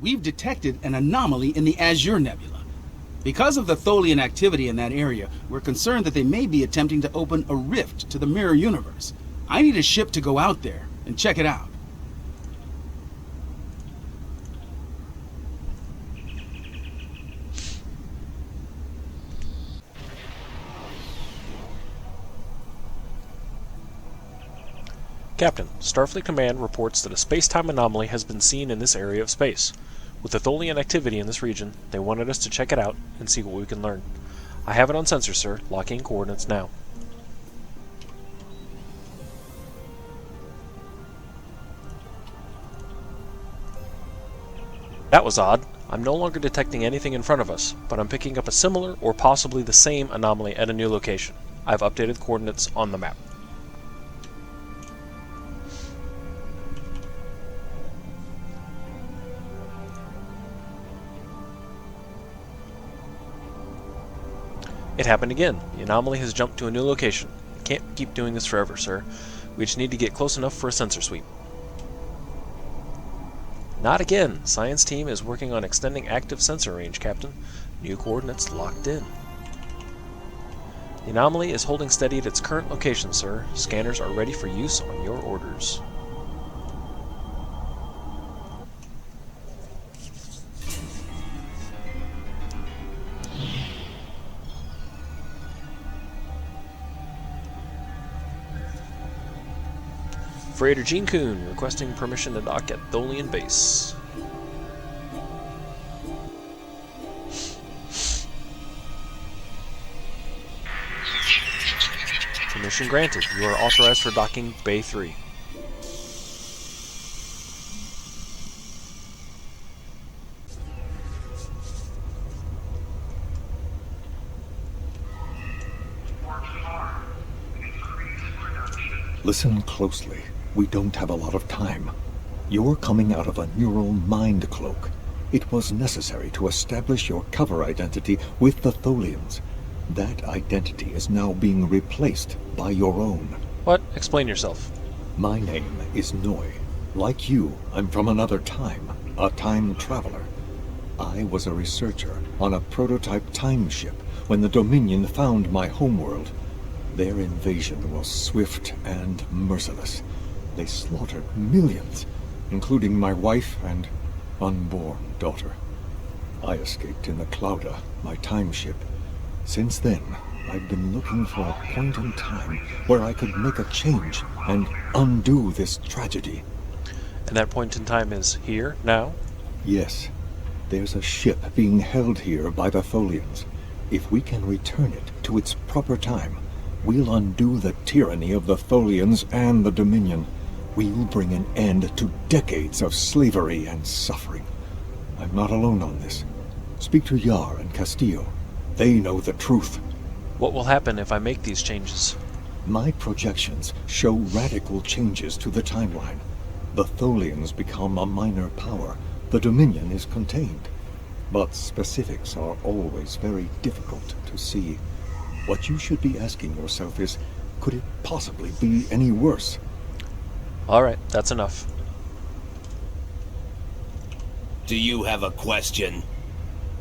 we've detected an anomaly in the Azure Nebula. Because of the Tholian activity in that area, we're concerned that they may be attempting to open a rift to the mirror universe. I need a ship to go out there and check it out. Captain, Starfleet Command reports that a space-time anomaly has been seen in this area of space. With the Tholian activity in this region, they wanted us to check it out and see what we can learn. I have it on sensor, sir. Locking coordinates now. That was odd. I'm no longer detecting anything in front of us, but I'm picking up a similar or possibly the same anomaly at a new location. I've updated coordinates on the map. It happened again. The anomaly has jumped to a new location. Can't keep doing this forever, sir. We just need to get close enough for a sensor sweep. Not again. Science team is working on extending active sensor range, Captain. New coordinates locked in. The anomaly is holding steady at its current location, sir. Scanners are ready for use on your orders. Freighter Gene Kuhn requesting permission to dock at Tholian Base. Permission granted. You are authorized for docking Bay 3. Listen closely. We don't have a lot of time. You're coming out of a neural mind cloak. It was necessary to establish your cover identity with the Tholians. That identity is now being replaced by your own. What? Explain yourself. My name is Noi. Like you, I'm from another time, a time traveler. I was a researcher on a prototype time ship when the Dominion found my homeworld. Their invasion was swift and merciless. They slaughtered millions, including my wife and unborn daughter. I escaped in the Clouda, my time ship. Since then, I've been looking for a point in time where I could make a change and undo this tragedy. And that point in time is here, now? Yes. There's a ship being held here by the Tholians. If we can return it to its proper time, we'll undo the tyranny of the Tholians and the Dominion. We'll bring an end to decades of slavery and suffering. I'm not alone on this. Speak to Yar and Castillo. They know the truth. What will happen if I make these changes? My projections show radical changes to the timeline. The Tholians become a minor power. The Dominion is contained. But specifics are always very difficult to see. What you should be asking yourself is, could it possibly be any worse? Alright, that's enough. Do you have a question?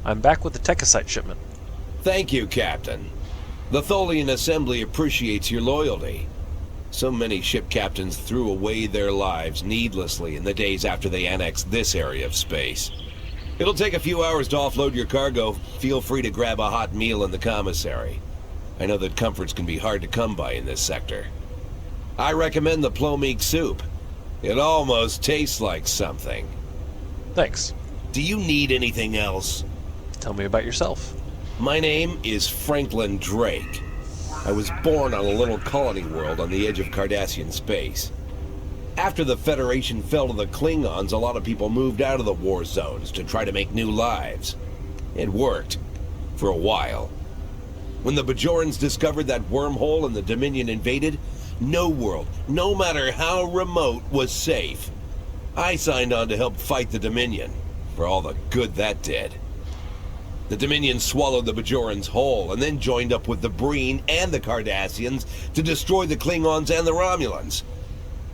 I'm back with the Techosite shipment. Thank you, Captain. The Tholian Assembly appreciates your loyalty. So many ship captains threw away their lives needlessly in the days after they annexed this area of space. It'll take a few hours to offload your cargo. Feel free to grab a hot meal in the commissary. I know that comforts can be hard to come by in this sector. I recommend the plomeek soup. It almost tastes like something. Thanks. Do you need anything else? Tell me about yourself. My name is Franklin Drake. I was born on a little colony world on the edge of Cardassian space. After the Federation fell to the Klingons, a lot of people moved out of the war zones to try to make new lives. It worked. For a while. When the Bajorans discovered that wormhole and the Dominion invaded, no world, no matter how remote, was safe. I signed on to help fight the Dominion, for all the good that did. The Dominion swallowed the Bajorans whole, and then joined up with the Breen and the Cardassians to destroy the Klingons and the Romulans.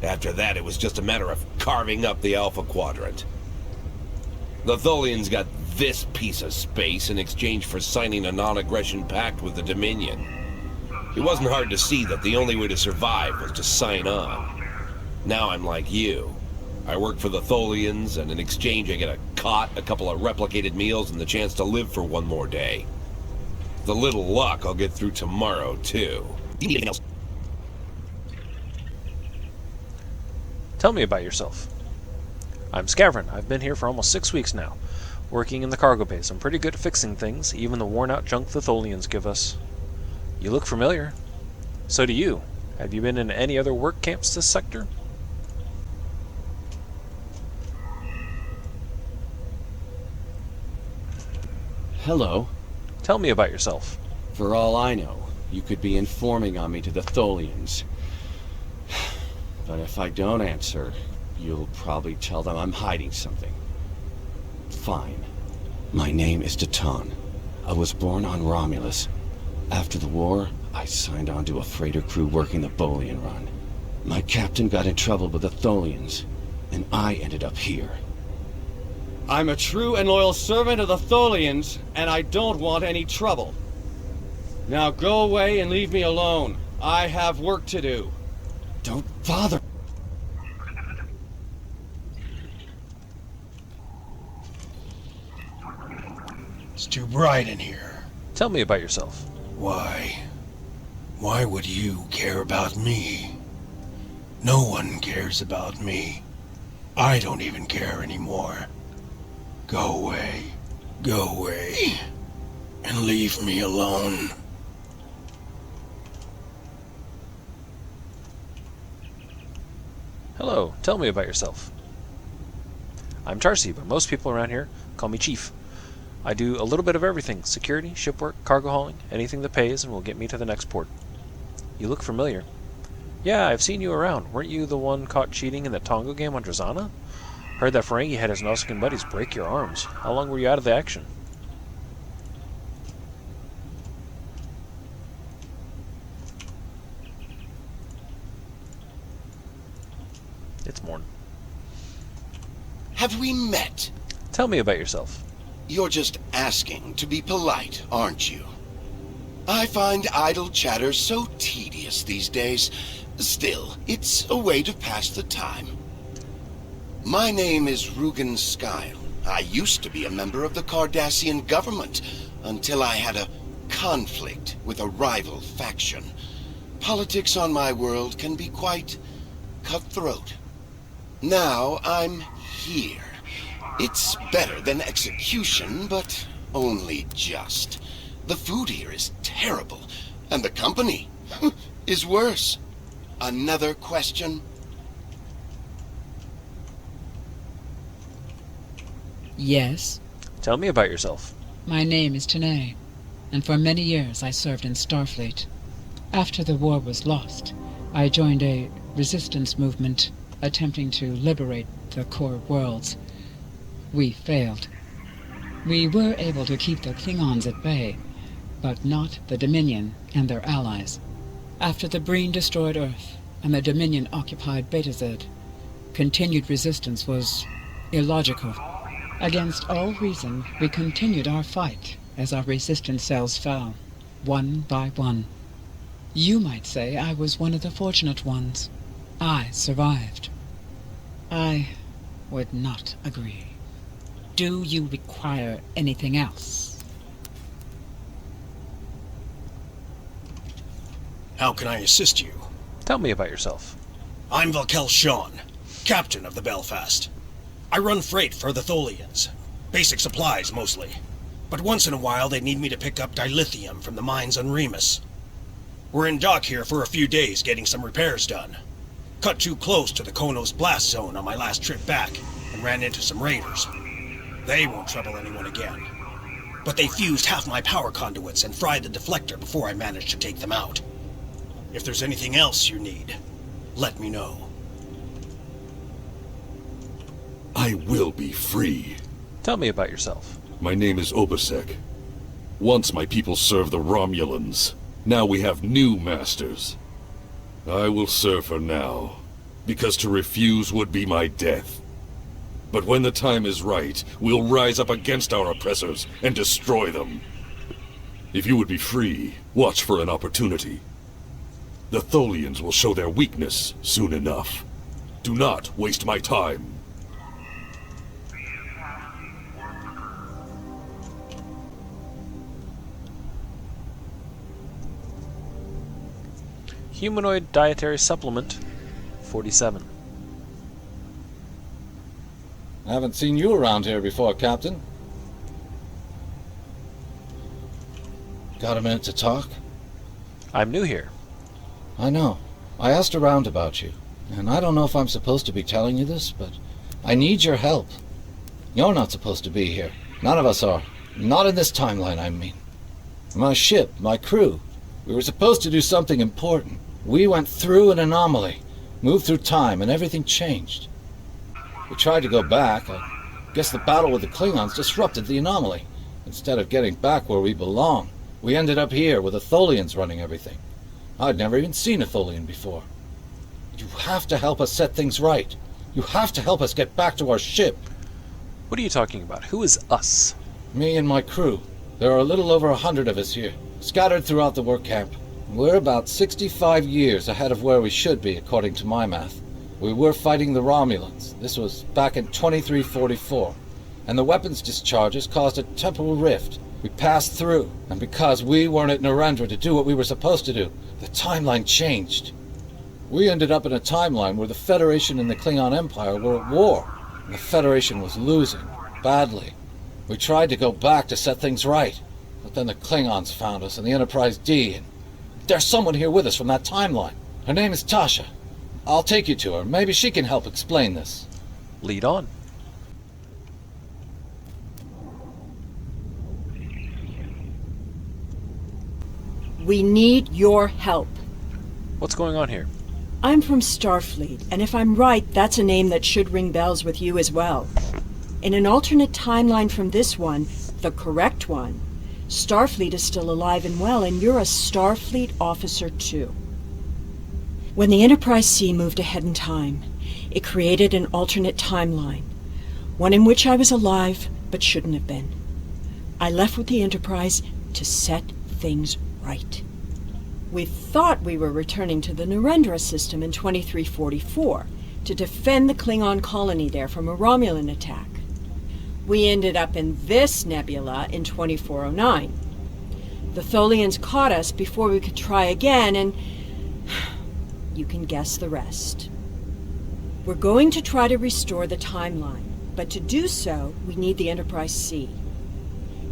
After that, it was just a matter of carving up the Alpha Quadrant. The Tholians got this piece of space in exchange for signing a non-aggression pact with the Dominion. It wasn't hard to see that the only way to survive was to sign on. Now I'm like you. I work for the Tholians, and in exchange I get a cot, a couple of replicated meals, and the chance to live for one more day. With a little luck, I'll get through tomorrow, too. Do you need anything else? Tell me about yourself. I'm Scavron. I've been here for almost 6 weeks now, working in the cargo bays. I'm pretty good at fixing things, even the worn-out junk the Tholians give us. You look familiar. So do you. Have you been in any other work camps this sector? Hello. Tell me about yourself. For all I know, you could be informing on me to the Tholians. But if I don't answer, you'll probably tell them I'm hiding something. Fine. My name is Teton. I was born on Romulus. After the war, I signed on to a freighter crew working the Bolian run. My captain got in trouble with the Tholians, and I ended up here. I'm a true and loyal servant of the Tholians, and I don't want any trouble. Now go away and leave me alone. I have work to do. Don't bother. It's too bright in here. Tell me about yourself. Why? Why would you care about me? No one cares about me. I don't even care anymore. Go away. Go away. And leave me alone. Hello, tell me about yourself. I'm Tarsi, but most people around here call me Chief. I do a little bit of everything: security, shipwork, cargo hauling, anything that pays and will get me to the next port. You look familiar. Yeah, I've seen you around. Weren't you the one caught cheating in that Tongo game on Drazana? Heard that Ferengi had his Nausicaan buddies break your arms. How long were you out of the action? It's morning. Have we met? Tell me about yourself. You're just asking to be polite, aren't you? I find idle chatter so tedious these days. Still, it's a way to pass the time. My name is Rugen Skyle. I used to be a member of the Cardassian government until I had a conflict with a rival faction. Politics on my world can be quite cutthroat. Now I'm here. It's better than execution, but only just. The food here is terrible, and the company is worse. Another question? Yes. Tell me about yourself. My name is Tanae, and for many years I served in Starfleet. After the war was lost, I joined a resistance movement attempting to liberate the core worlds. We failed. We were able to keep the Klingons at bay, but not the Dominion and their allies. After the Breen destroyed Earth and the Dominion occupied Betazed, continued resistance was illogical. Against all reason, we continued our fight as our resistance cells fell, one by one. You might say I was one of the fortunate ones. I survived. I would not agree. Do you require anything else? How can I assist you? Tell me about yourself. I'm Valkel Shawn, captain of the Belfast. I run freight for the Tholians. Basic supplies, mostly. But once in a while, they need me to pick up dilithium from the mines on Remus. We're in dock here for a few days getting some repairs done. Cut too close to the Konos blast zone on my last trip back, and ran into some raiders. They won't trouble anyone again. But they fused half my power conduits and fried the deflector before I managed to take them out. If there's anything else you need, let me know. I will be free. Tell me about yourself. My name is Obasek. Once my people served the Romulans. Now we have new masters. I will serve her now, because to refuse would be my death. But when the time is right, we'll rise up against our oppressors and destroy them. If you would be free, watch for an opportunity. The Tholians will show their weakness soon enough. Do not waste my time. Humanoid dietary supplement 47. I haven't seen you around here before, Captain. Got a minute to talk? I'm new here. I know. I asked around about you, and I don't know if I'm supposed to be telling you this, but I need your help. You're not supposed to be here. None of us are. Not in this timeline, I mean. My ship, my crew, we were supposed to do something important. We went through an anomaly, moved through time, and everything changed. We tried to go back. I guess the battle with the Klingons disrupted the anomaly. Instead of getting back where we belong, we ended up here with the Tholians running everything. I'd never even seen a Tholian before. You have to help us set things right. You have to help us get back to our ship. What are you talking about? Who is us? Me and my crew. There are a little over 100 of us here, scattered throughout the work camp. We're about 65 years ahead of where we should be, according to my math. We were fighting the Romulans. This was back in 2344. And the weapons discharges caused a temporal rift. We passed through, and because we weren't at Narendra to do what we were supposed to do, the timeline changed. We ended up in a timeline where the Federation and the Klingon Empire were at war, and the Federation was losing, badly. We tried to go back to set things right, but then the Klingons found us and the Enterprise D, and there's someone here with us from that timeline. Her name is Tasha. I'll take you to her. Maybe she can help explain this. Lead on. We need your help. What's going on here? I'm from Starfleet, and if I'm right, that's a name that should ring bells with you as well. In an alternate timeline from this one, the correct one, Starfleet is still alive and well, and you're a Starfleet officer too. When the Enterprise C moved ahead in time, it created an alternate timeline, one in which I was alive but shouldn't have been. I left with the Enterprise to set things right. We thought we were returning to the Narendra system in 2344 to defend the Klingon colony there from a Romulan attack. We ended up in this nebula in 2409. The Tholians caught us before we could try again, and you can guess the rest. We're going to try to restore the timeline, but to do so, we need the Enterprise C.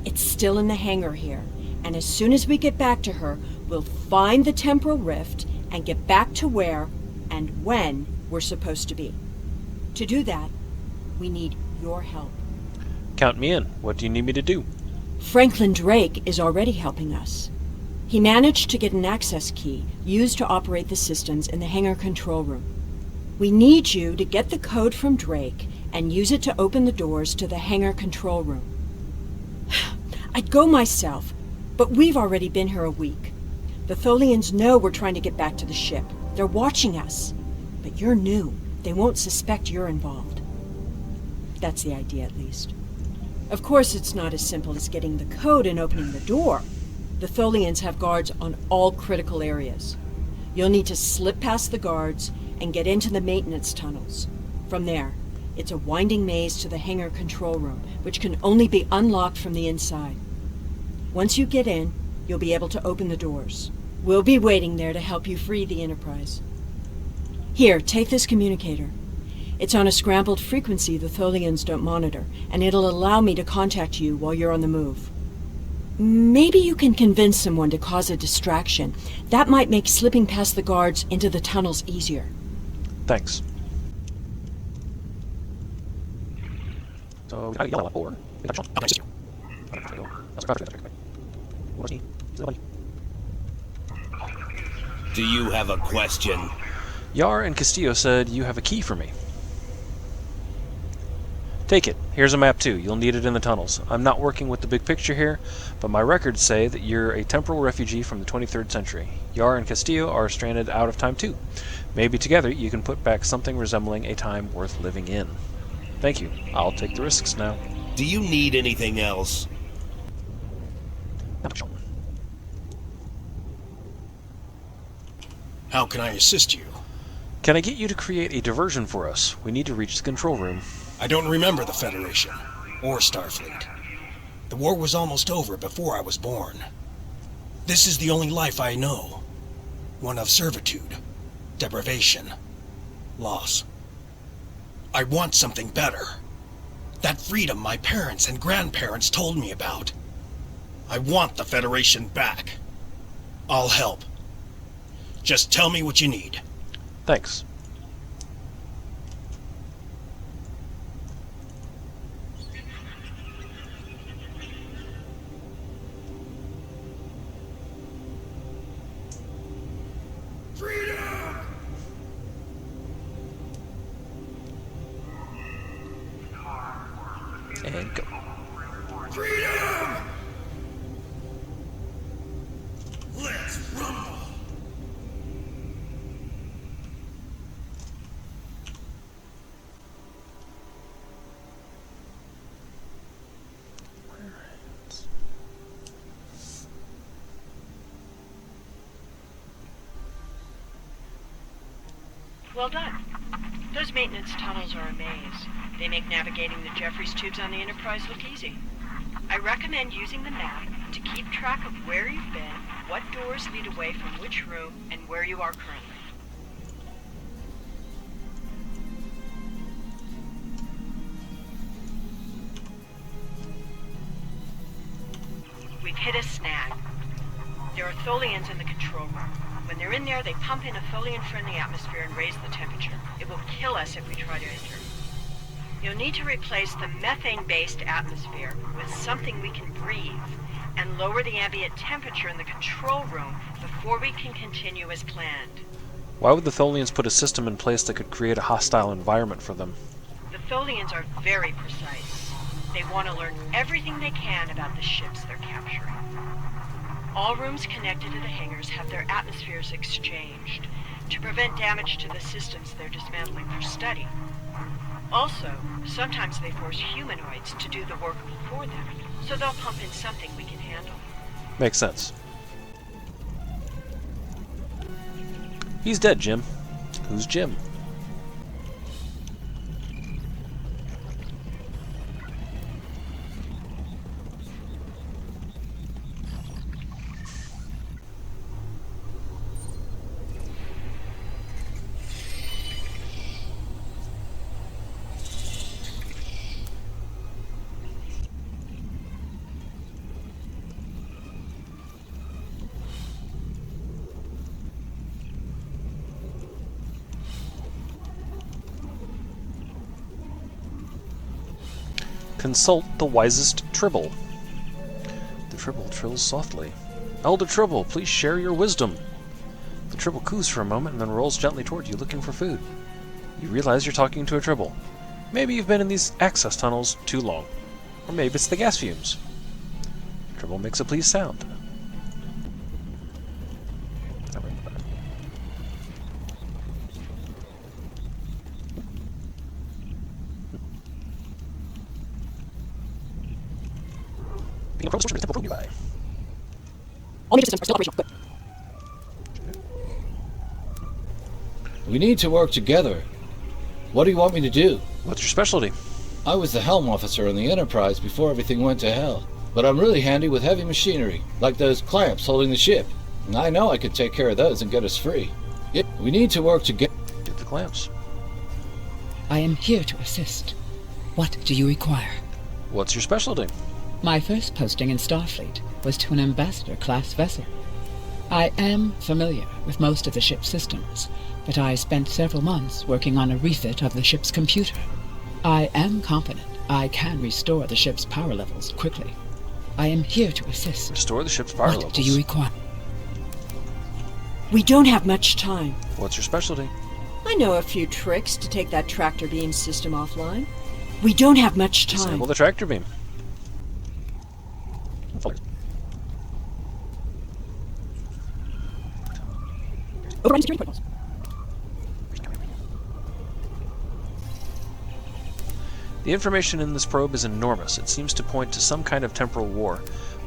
It's still in the hangar here, and as soon as we get back to her, we'll find the temporal rift and get back to where and when we're supposed to be. To do that, we need your help. Count me in. What do you need me to do? Franklin Drake is already helping us. He managed to get an access key used to operate the systems in the hangar control room. We need you to get the code from Drake and use it to open the doors to the hangar control room. I'd go myself, but we've already been here a week. The Tholians know we're trying to get back to the ship. They're watching us. But you're new. They won't suspect you're involved. That's the idea, at least. Of course, it's not as simple as getting the code and opening the door. The Tholians have guards on all critical areas. You'll need to slip past the guards and get into the maintenance tunnels. From there, it's a winding maze to the hangar control room, which can only be unlocked from the inside. Once you get in, you'll be able to open the doors. We'll be waiting there to help you free the Enterprise. Here, take this communicator. It's on a scrambled frequency the Tholians don't monitor, and it'll allow me to contact you while you're on the move. Maybe you can convince someone to cause a distraction. That might make slipping past the guards into the tunnels easier. Thanks. So, Do you have a question? Yar and Castillo said you have a key for me. Take it. Here's a map too. You'll need it in the tunnels. I'm not working with the big picture here, but my records say that you're a temporal refugee from the 23rd century. Yar and Castillo are stranded out of time too. Maybe together you can put back something resembling a time worth living in. Thank you. I'll take the risks now. Do you need anything else? How can I assist you? Can I get you to create a diversion for us? We need to reach the control room. I don't remember the Federation, or Starfleet. The war was almost over before I was born. This is the only life I know. One of servitude, deprivation, loss. I want something better. That freedom my parents and grandparents told me about. I want the Federation back. I'll help. Just tell me what you need. Thanks. And go. Freedom! Let's rumble! Well done. Those maintenance tunnels are a maze. They make navigating the Jeffries tubes on the Enterprise look easy. I recommend using the map to keep track of where you've been, what doors lead away from which room, and where you are currently. We've hit a snag. There are Tholians in the control room. When they're in there, they pump in a Tholian-friendly atmosphere and raise the temperature. It will kill us if we try to enter. You'll need to replace the methane-based atmosphere with something we can breathe and lower the ambient temperature in the control room before we can continue as planned. Why would the Tholians put a system in place that could create a hostile environment for them? The Tholians are very precise. They want to learn everything they can about the ships they're capturing. All rooms connected to the hangars have their atmospheres exchanged to prevent damage to the systems they're dismantling for study. Also, sometimes they force humanoids to do the work for them, so they'll pump in something we can handle. Makes sense. He's dead, Jim. Who's Jim? Consult the wisest Tribble. The Tribble trills softly. Elder Tribble, please share your wisdom. The Tribble coos for a moment and then rolls gently toward you, looking for food. You realize you're talking to a Tribble. Maybe you've been in these access tunnels too long. Or maybe it's the gas fumes. Tribble makes a pleased sound. Being approached from the temple nearby. All major systems are still operational. Good. We need to work together. What do you want me to do? What's your specialty? I was the helm officer on the Enterprise before everything went to hell. But I'm really handy with heavy machinery, like those clamps holding the ship. And I know I could take care of those and get us free. Yeah, we need to work together. Get the clamps. I am here to assist. What do you require? What's your specialty? My first posting in Starfleet was to an Ambassador-class vessel. I am familiar with most of the ship's systems, but I spent several months working on a refit of the ship's computer. I am confident I can restore the ship's power levels quickly. I am here to assist. Restore the ship's power levels. What do you require? We don't have much time. What's your specialty? I know a few tricks to take that tractor beam system offline. We don't have much time. Disable the tractor beam. Override security protocols. The information in this probe is enormous. It seems to point to some kind of temporal war,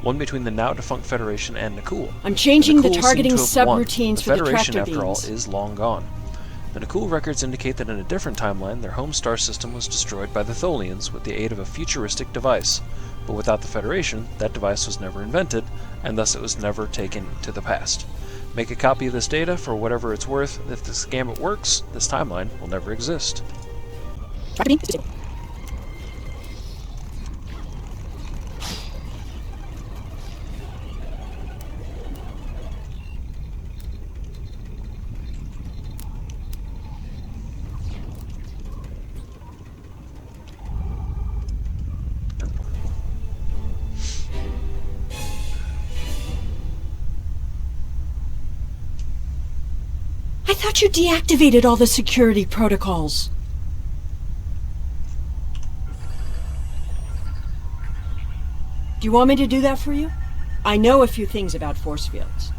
one between the now-defunct Federation and Nakul. I'm changing the Nakul targeting seem to have won. subroutines for the Federation, tractor after all, beams. is long gone. The Nakul records indicate that in a different timeline, their home star system was destroyed by the Tholians with the aid of a futuristic device. But without the Federation, that device was never invented, and thus it was never taken to the past. Make a copy of this data for whatever it's worth. If this gambit works, this timeline will never exist. Tractor beam is disabled. I thought you deactivated all the security protocols. Do you want me to do that for you? I know a few things about force fields.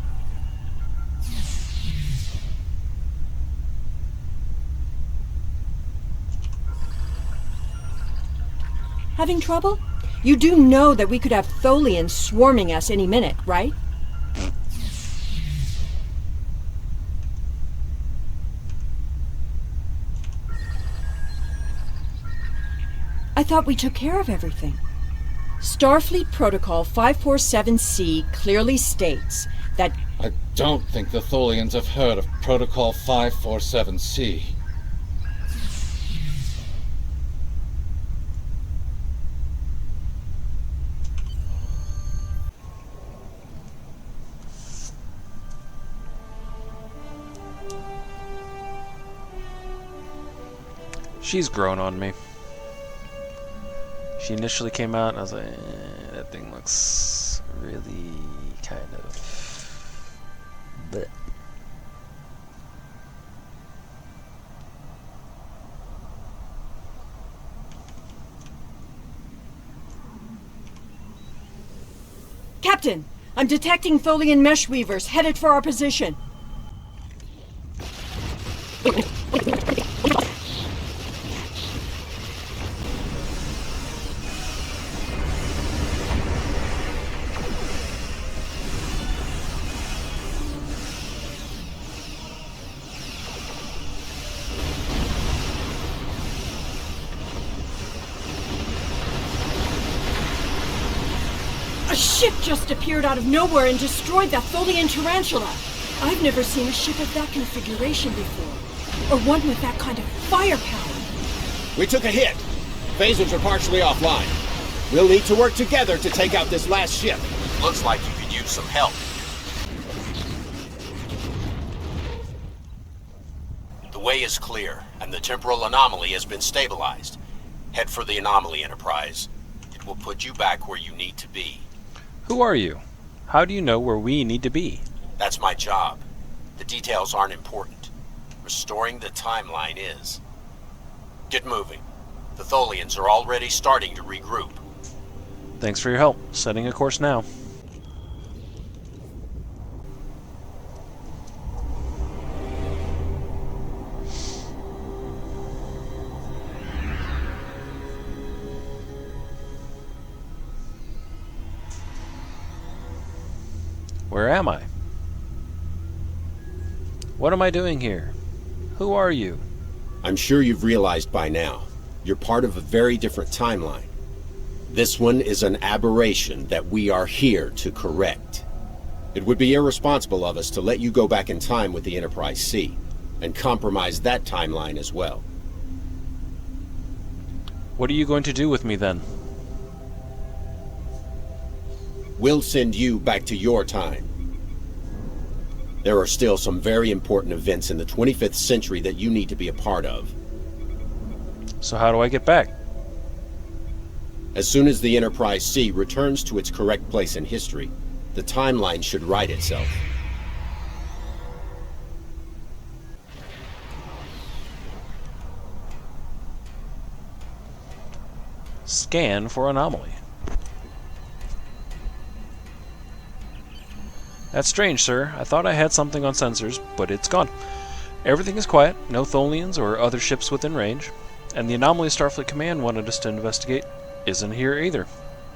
Having trouble? You do know that we could have Tholians swarming us any minute, right? I thought we took care of everything. Starfleet Protocol 547C clearly states that... I don't think the Tholians have heard of Protocol 547C. She's grown on me. She initially came out and I was like, that thing looks really kind of... bleh. Captain, I'm detecting Tholian mesh weavers headed for our position. A ship just appeared out of nowhere and destroyed that Tholian tarantula. I've never seen a ship of that configuration before, or one with that kind of firepower. We took a hit. Phasers are partially offline. We'll need to work together to take out this last ship. Looks like you could use some help. The way is clear, and the temporal anomaly has been stabilized. Head for the anomaly, Enterprise. It will put you back where you need to be. Who are you? How do you know where we need to be? That's my job. The details aren't important. Restoring the timeline is. Get moving. The Tholians are already starting to regroup. Thanks for your help. Setting a course now. Where am I? What am I doing here? Who are you? I'm sure you've realized by now, you're part of a very different timeline. This one is an aberration that we are here to correct. It would be irresponsible of us to let you go back in time with the Enterprise C, and compromise that timeline as well. What are you going to do with me then? We'll send you back to your time. There are still some very important events in the 25th century that you need to be a part of. So how do I get back? As soon as the Enterprise C returns to its correct place in history, the timeline should right itself. Scan for anomaly. That's strange, sir. I thought I had something on sensors, but it's gone. Everything is quiet. No Tholians or other ships within range. And the anomaly Starfleet Command wanted us to investigate isn't here either.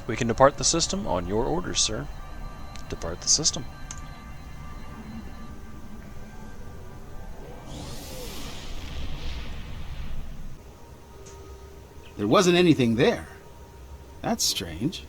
We can depart the system on your orders, sir. Depart the system. There wasn't anything there. That's strange.